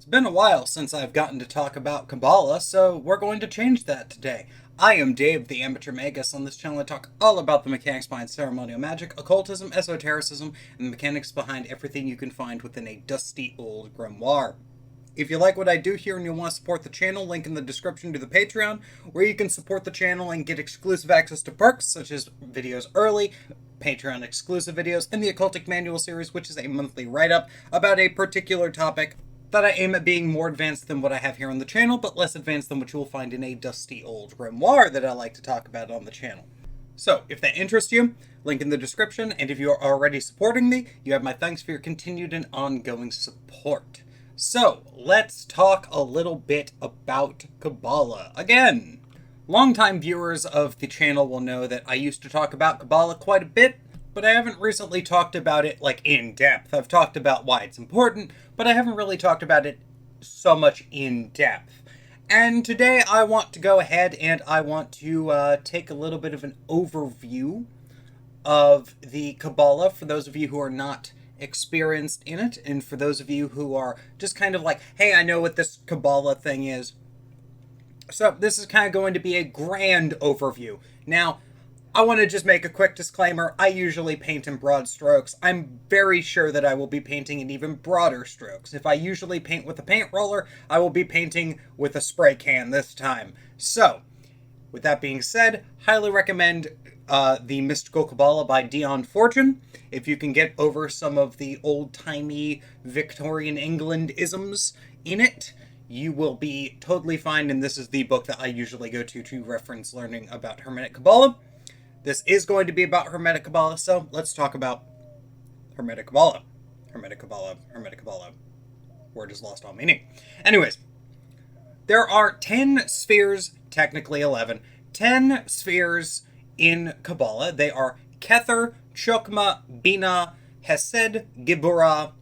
It's been a while since I've gotten to talk about Qabbalah, so we're going to change that today. I am Dave, the Amateur Magus. On this channel I talk all about the mechanics behind ceremonial magic, occultism, esotericism, and the mechanics behind everything you can find within a dusty old grimoire. If you like what I do here and you want to support the channel, link in the description to the Patreon, where you can support the channel and get exclusive access to perks such as videos early, Patreon exclusive videos, and the Occultic Manual series, which is a monthly write-up about a particular topic that I aim at being more advanced than what I have here on the channel, but less advanced than what you will find in a dusty old grimoire that I like to talk about on the channel. So, if that interests you, link in the description, and if you are already supporting me, you have my thanks for your continued and ongoing support. So, let's talk a little bit about Qabbalah. Again, longtime viewers of the channel will know that I used to talk about Qabbalah quite a bit, but I haven't recently talked about it, in depth. I've talked about why it's important, but I haven't really talked about it so much in depth. And today I want to go ahead and I want to take a little bit of an overview of the Qabbalah for those of you who are not experienced in it, and for those of you who are just kind of like, hey, I know what this Qabbalah thing is. So this is kind of going to be a grand overview. Now, I want to just make a quick disclaimer. I usually paint in broad strokes. I'm very sure that I will be painting in even broader strokes. If I usually paint with a paint roller, I will be painting with a spray can this time. So, with that being said, highly recommend the Mystical Qabbalah by Dion Fortune. If you can get over some of the old-timey Victorian England isms in it, you will be totally fine, and this is the book that I usually go to reference learning about Hermetic Qabbalah. This is going to be about Hermetic Qabbalah, so let's talk about Hermetic Qabbalah. Hermetic Qabbalah, Hermetic Qabbalah. Word has lost all meaning. Anyways, there are 10 spheres, technically 11, 10 spheres in Qabbalah. They are Kether, Chokmah, Binah, Hesed, Gibburah,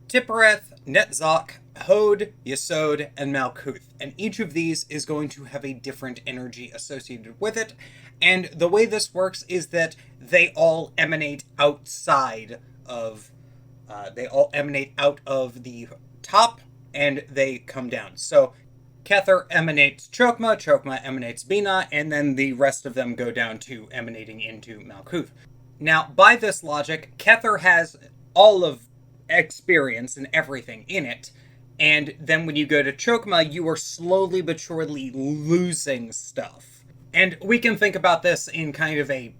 Tiphereth, Netzach, Hod, Yesod, and Malkuth. And each of these is going to have a different energy associated with it. And the way this works is that they all emanate outside of, out of the top, and they come down. So, Kether emanates Chokmah, Chokmah emanates Binah, and then the rest of them go down to emanating into Malkuth. Now, by this logic, Kether has all of experience and everything in it, and then when you go to Chokmah, you are slowly but surely losing stuff. And we can think about this in kind of a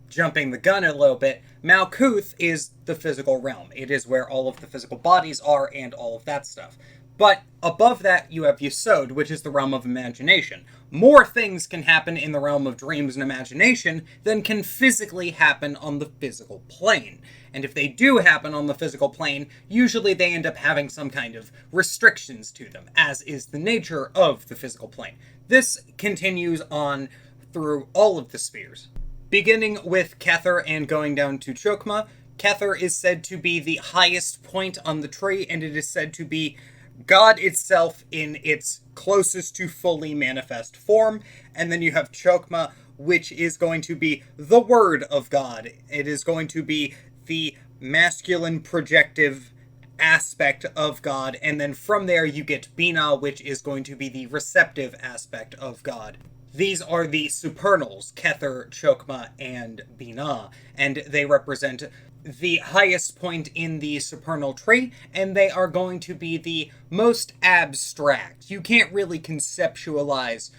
jumping the gun a little bit. Malkuth is the physical realm. It is where all of the physical bodies are and all of that stuff. But above that, you have Yesod, which is the realm of imagination. More things can happen in the realm of dreams and imagination than can physically happen on the physical plane. And if they do happen on the physical plane, usually they end up having some kind of restrictions to them, as is the nature of the physical plane. This continues on through all of the spheres. Beginning with Kether and going down to Chokmah, Kether is said to be the highest point on the tree, and it is said to be God itself in its closest to fully manifest form. And then you have Chokmah, which is going to be the Word of God. It is going to be the masculine projective aspect of God. And then from there you get Binah, which is going to be the receptive aspect of God. These are the supernals, Kether, Chokmah, and Binah, and they represent the highest point in the supernal tree, and they are going to be the most abstract. You can't really conceptualize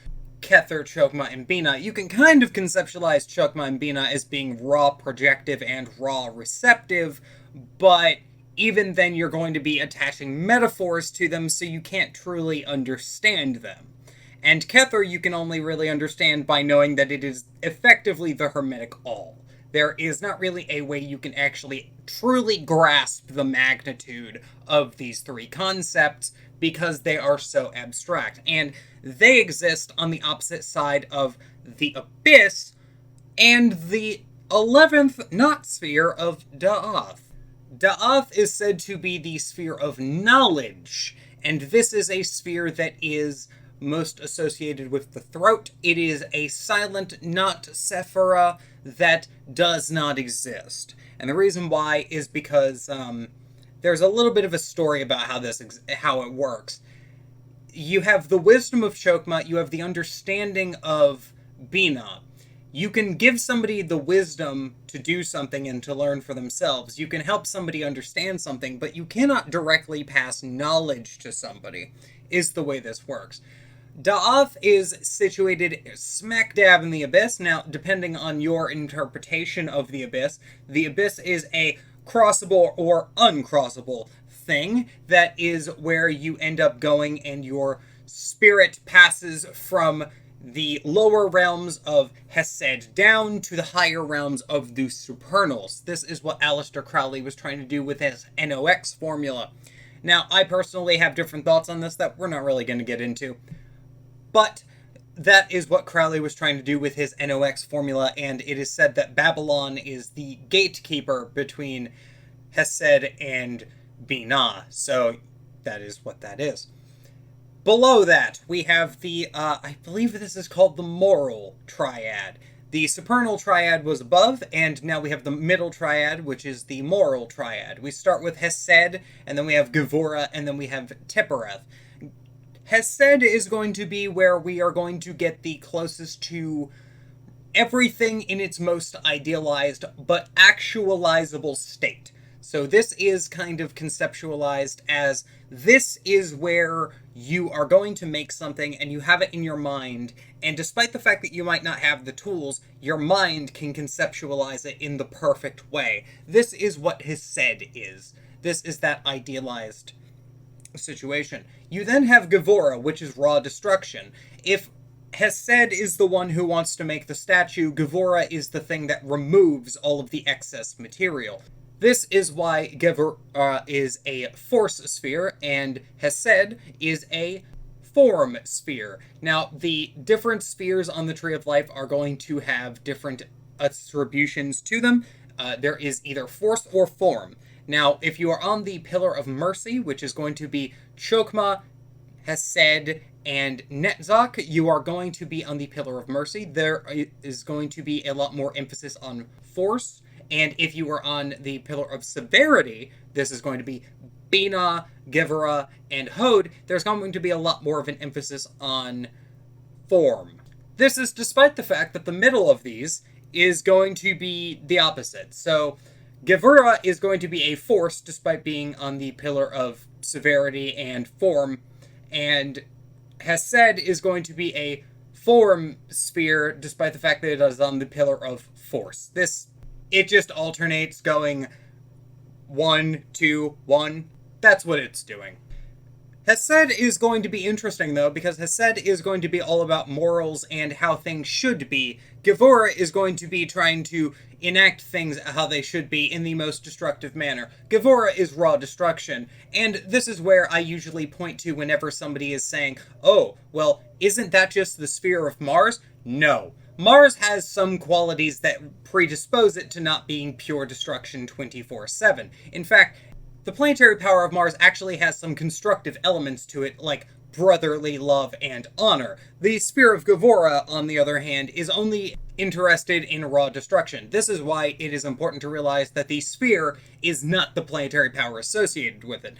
Kether, Chokmah, and Binah. You can kind of conceptualize Chokmah and Binah as being raw projective and raw receptive, but even then you're going to be attaching metaphors to them, so you can't truly understand them. And Kether you can only really understand by knowing that it is effectively the Hermetic all. There is not really a way you can actually truly grasp the magnitude of these three concepts because they are so abstract. And they exist on the opposite side of the abyss and the 11th not sphere of Da'ath. Da'ath is said to be the sphere of knowledge, and this is a sphere that is most associated with the throat. It is a silent not sephira that does not exist. And the reason why is because there's a little bit of a story about how it works. you have the wisdom of Chokmah, you have the understanding of Binah. You can give somebody the wisdom to do something and to learn for themselves. You can help somebody understand something, but you cannot directly pass knowledge to somebody, is the way this works. Da'ath is situated smack dab in the Abyss. Now, depending on your interpretation of the Abyss is a crossable or uncrossable thing. That is where you end up going and your spirit passes from the lower realms of Hesed down to the higher realms of the supernals. This is what Aleister Crowley was trying to do with his NOx formula. Now, I personally have different thoughts on this that we're not really going to get into. But that is what Crowley was trying to do with his NOx formula, and it is said that Babylon is the gatekeeper between Hesed and Binah. So that is what that is. Below that, we have the, I believe this is called the moral triad. The supernal triad was above, and now we have the middle triad, which is the moral triad. We start with Hesed, and then we have Gevurah, and then we have Tiphereth. Hesed is going to be where we are going to get the closest to everything in its most idealized but actualizable state. So this is kind of conceptualized as this is where you are going to make something and you have it in your mind, and despite the fact that you might not have the tools, your mind can conceptualize it in the perfect way. This is what Hesed is. This is that idealized situation. You then have Gevurah, which is raw destruction. If Hesed is the one who wants to make the statue, Gevurah is the thing that removes all of the excess material. This is why Gevurah is a force sphere, and Hesed is a form sphere. Now, the different spheres on the Tree of Life are going to have different attributions to them. There is either force or form. Now, if you are on the Pillar of Mercy, which is going to be Chokmah, Hesed, and Netzach, you are going to be on the Pillar of Mercy. There is going to be a lot more emphasis on force. And if you are on the Pillar of Severity, this is going to be Binah, Gevurah, and Hod. There's going to be a lot more of an emphasis on form. This is despite the fact that the middle of these is going to be the opposite. So Gevurah is going to be a force despite being on the Pillar of Severity and form, and Hesed is going to be a form sphere despite the fact that it is on the Pillar of Force. It just alternates going 1, 2, 1. That's what it's doing. Hesed is going to be interesting, though, because Hesed is going to be all about morals and how things should be. Gevurah is going to be trying to enact things how they should be in the most destructive manner. Gevurah is raw destruction, and this is where I usually point to whenever somebody is saying, oh, well, isn't that just the sphere of Mars? No. Mars has some qualities that predispose it to not being pure destruction 24/7. In fact, the planetary power of Mars actually has some constructive elements to it, like brotherly love and honor. The sphere of Gevurah, on the other hand, is only interested in raw destruction. This is why it is important to realize that the sphere is not the planetary power associated with it.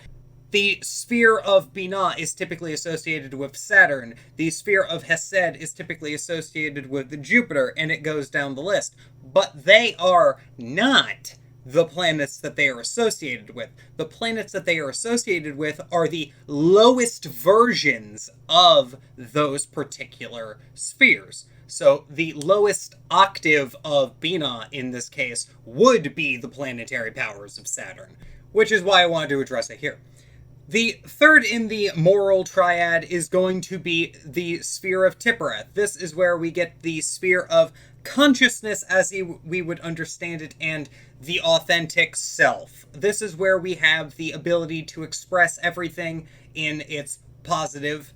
The sphere of Binah is typically associated with Saturn. The sphere of Hesed is typically associated with Jupiter, and it goes down the list. But they are not the planets that they are associated with. The planets that they are associated with are the lowest versions of those particular spheres. So the lowest octave of Binah in this case would be the planetary powers of Saturn, which is why I wanted to address it here. The third in the moral triad is going to be the sphere of Tiphereth. This is where we get the sphere of consciousness as we would understand it, and the authentic self. This is where we have the ability to express everything in its positive,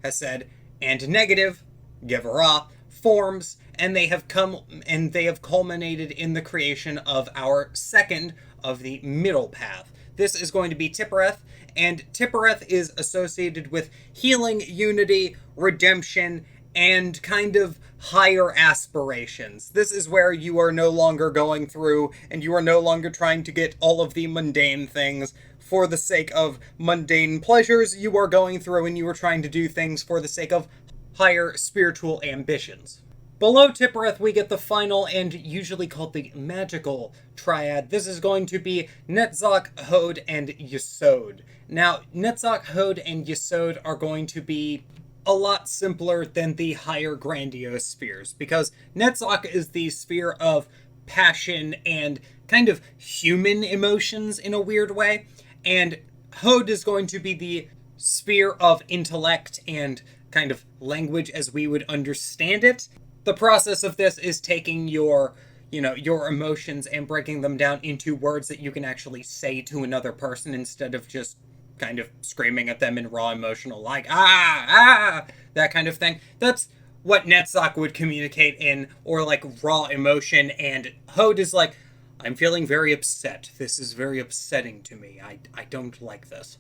Hesed, and negative, Gevurah, forms, and they have culminated in the creation of our second of the middle path. This is going to be Tiphereth, and Tiphereth is associated with healing, unity, redemption, and kind of higher aspirations. This is where you are no longer going through and you are no longer trying to get all of the mundane things for the sake of mundane pleasures. You are going through and you are trying to do things for the sake of higher spiritual ambitions. Below Tippereth, we get the final and usually called the magical triad. This is going to be Netzach, Hod, and Yesod. Now, Netzach, Hod, and Yesod are going to be a lot simpler than the higher grandiose spheres, because Netzach is the sphere of passion and kind of human emotions in a weird way, and Hod is going to be the sphere of intellect and kind of language as we would understand it. The process of this is taking your emotions and breaking them down into words that you can actually say to another person instead of just kind of screaming at them in raw emotional, like, that kind of thing. That's what Netzach would communicate in, or like raw emotion, and Hod is like, I'm feeling very upset. This is very upsetting to me. I don't like this.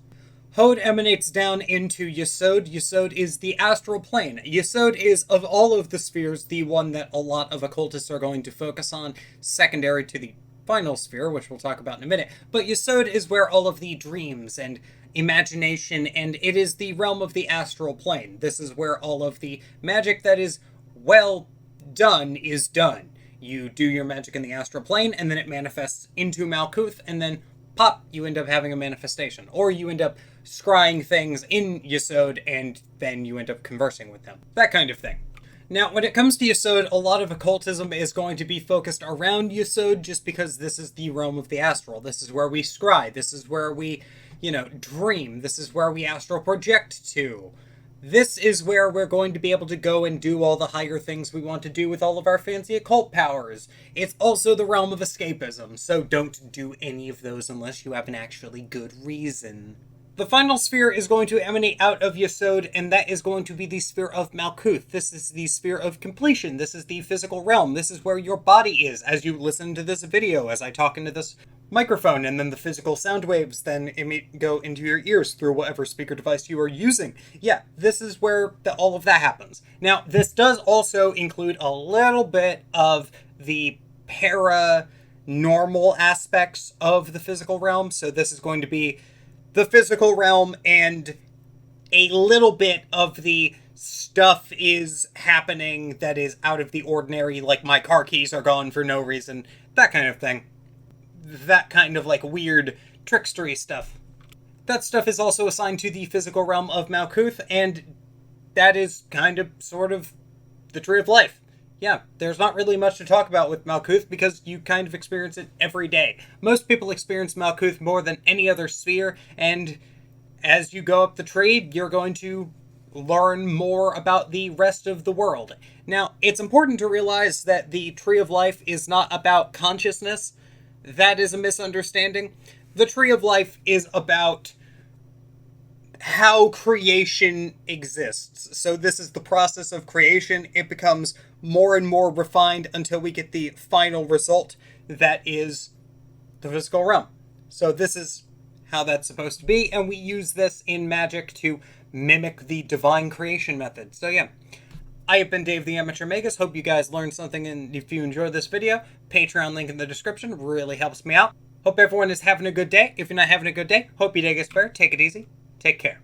Hod emanates down into Yesod. Yesod is the astral plane. Yesod is, of all of the spheres, the one that a lot of occultists are going to focus on, secondary to the final sphere, which we'll talk about in a minute. But Yesod is where all of the dreams and imagination, and it is the realm of the astral plane. This is where all of the magic that is well done is done. You do your magic in the astral plane, and then it manifests into Malkuth, and then pop, you end up having a manifestation. Or you end up scrying things in Yesod, and then you end up conversing with them. That kind of thing. Now, when it comes to Yesod, a lot of occultism is going to be focused around Yesod, just because this is the realm of the astral. This is where we scry. This is where we, dream. This is where we astral project to. This is where we're going to be able to go and do all the higher things we want to do with all of our fancy occult powers. It's also the realm of escapism, so don't do any of those unless you have an actually good reason. The final sphere is going to emanate out of Yesod, and that is going to be the sphere of Malkuth. This is the sphere of completion. This is the physical realm. This is where your body is as you listen to this video, as I talk into this microphone, and then the physical sound waves then go into your ears through whatever speaker device you are using. Yeah, this is where all of that happens. Now, this does also include a little bit of the paranormal aspects of the physical realm, so this is going to be the physical realm and a little bit of the stuff is happening that is out of the ordinary, like my car keys are gone for no reason, that kind of thing. That kind of like weird trickstery stuff. That stuff is also assigned to the physical realm of Malkuth, and that is kind of sort of the tree of life. Yeah, there's not really much to talk about with Malkuth because you kind of experience it every day. Most people experience Malkuth more than any other sphere, and as you go up the tree, you're going to learn more about the rest of the world. Now, it's important to realize that the tree of life is not about consciousness. That is a misunderstanding. The tree of life is about how creation exists. So this is the process of creation. It becomes more and more refined until we get the final result that is the physical realm. So this is how that's supposed to be, and we use this in Magick to mimic the divine creation method. So yeah, I have been Dave the Amateur Magus. Hope you guys learned something, and if you enjoyed this video, Patreon link in the description really helps me out. Hope everyone is having a good day. If you're not having a good day, hope your day gets better. Take it easy. Take care.